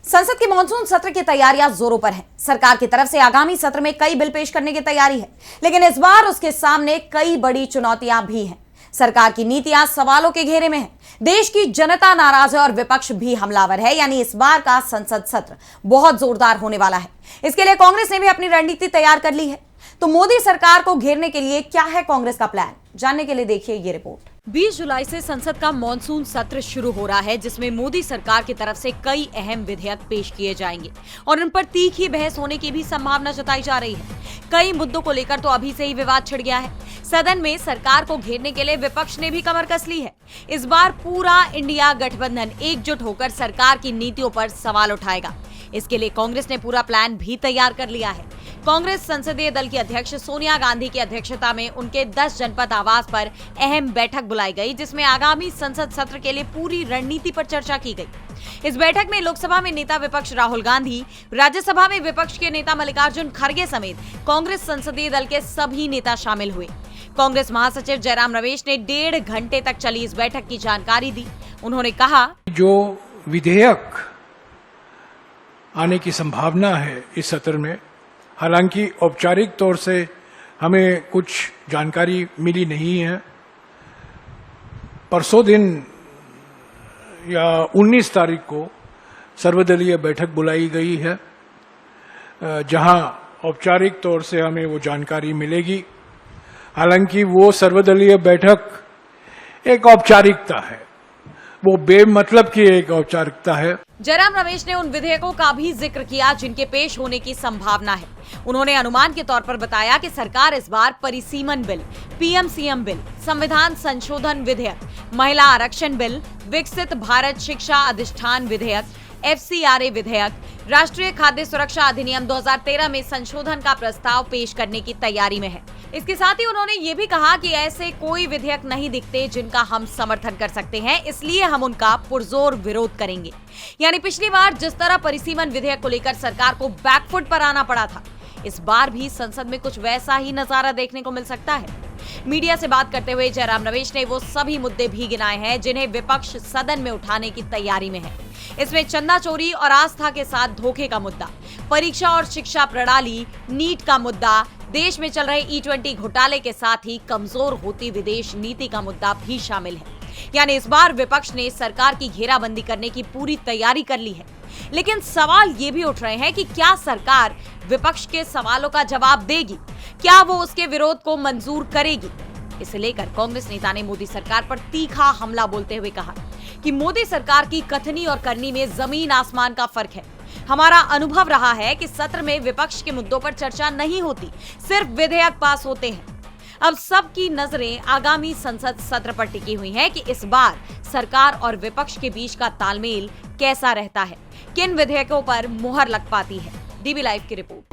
संसद के मानसून सत्र की तैयारियां जोरों पर हैं। सरकार की तरफ से आगामी सत्र में कई बिल पेश करने की तैयारी है, लेकिन इस बार उसके सामने कई बड़ी चुनौतियां भी हैं। सरकार की नीतियां सवालों के घेरे में है, देश की जनता नाराज है और विपक्ष भी हमलावर है। यानी इस बार का संसद सत्र बहुत जोरदार होने वाला है। इसके लिए कांग्रेस ने भी अपनी रणनीति तैयार कर ली है। तो मोदी सरकार को घेरने के लिए क्या है कांग्रेस का प्लान, जानने के लिए देखिए ये रिपोर्ट। 20 जुलाई से संसद का मॉनसून सत्र शुरू हो रहा है, जिसमें मोदी सरकार की तरफ से कई अहम विधेयक पेश किए जाएंगे और उन पर तीखी बहस होने की भी संभावना जताई जा रही है। कई मुद्दों को लेकर तो अभी से ही विवाद छिड़ गया है। सदन में सरकार को घेरने के लिए विपक्ष ने भी कमर कस ली है। इस बार पूरा इंडिया गठबंधन एकजुट होकर सरकार की नीतियों पर सवाल उठाएगा। इसके लिए कांग्रेस ने पूरा प्लान भी तैयार कर लिया है। कांग्रेस संसदीय दल की अध्यक्ष सोनिया गांधी की अध्यक्षता में उनके 10 जनपद आवास पर अहम बैठक बुलाई गई, जिसमें आगामी संसद सत्र के लिए पूरी रणनीति पर चर्चा की गई। इस बैठक में लोकसभा में नेता विपक्ष राहुल गांधी, राज्यसभा में विपक्ष के नेता मल्लिकार्जुन खड़गे समेत कांग्रेस संसदीय दल के सभी नेता शामिल हुए। कांग्रेस महासचिव जयराम रमेश ने 1.5 घंटे तक चली इस बैठक की जानकारी दी। उन्होंने कहा, जो विधेयक आने की संभावना है इस सत्र में, हालांकि औपचारिक तौर से हमें कुछ जानकारी मिली नहीं है। परसों दिन या 19 तारीख को सर्वदलीय बैठक बुलाई गई है, जहां औपचारिक तौर से हमें वो जानकारी मिलेगी। हालांकि वो सर्वदलीय बैठक एक औपचारिकता है, वो बेमतलब की एक औपचारिकता है। जयराम रमेश ने उन विधेयकों का भी जिक्र किया जिनके पेश होने की संभावना है। उन्होंने अनुमान के तौर पर बताया कि सरकार इस बार परिसीमन बिल, पीएमसीएम बिल, संविधान संशोधन विधेयक, महिला आरक्षण बिल, विकसित भारत शिक्षा अधिष्ठान विधेयक, FCRA विधेयक, राष्ट्रीय खाद्य सुरक्षा अधिनियम 2013 में संशोधन का प्रस्ताव पेश करने की तैयारी में है। इसके साथ ही उन्होंने ये भी कहा कि ऐसे कोई विधेयक नहीं दिखते जिनका हम समर्थन कर सकते हैं, इसलिए हम उनका पुरजोर विरोध करेंगे। यानी पिछली बार जिस तरह परिसीमन विधेयक को लेकर सरकार को बैकफुट पर आना पड़ा था, इस बार भी संसद में कुछ वैसा ही नजारा देखने को मिल सकता है। मीडिया से बात करते हुए जयराम रमेश ने वो सभी मुद्दे भी गिनाए हैं जिन्हें विपक्ष सदन में उठाने की तैयारी में है। इसमें चंदा चोरी और आस्था के साथ धोखे का मुद्दा, परीक्षा और शिक्षा प्रणाली, नीट का मुद्दा, देश में चल रहे E20 घोटाले के साथ ही कमजोर होती विदेश नीति का मुद्दा भी शामिल है। यानी इस बार विपक्ष ने सरकार की घेराबंदी करने की पूरी तैयारी कर ली है। लेकिन सवाल ये भी उठ रहे हैं कि क्या सरकार विपक्ष के सवालों का जवाब देगी? क्या वो उसके विरोध को मंजूर करेगी? इसे लेकर कांग्रेस नेता ने मोदी सरकार पर तीखा हमला बोलते हुए कहा कि मोदी सरकार की कथनी और करनी में जमीन आसमान का फर्क है। हमारा अनुभव रहा है कि सत्र में विपक्ष के मुद्दों पर चर्चा नहीं होती, सिर्फ विधेयक पास होते हैं। अब सबकी नजरें आगामी संसद सत्र पर टिकी हुई हैं कि इस बार सरकार और विपक्ष के बीच का तालमेल कैसा रहता है, किन विधेयकों पर मुहर लग पाती है। DB लाइव की रिपोर्ट।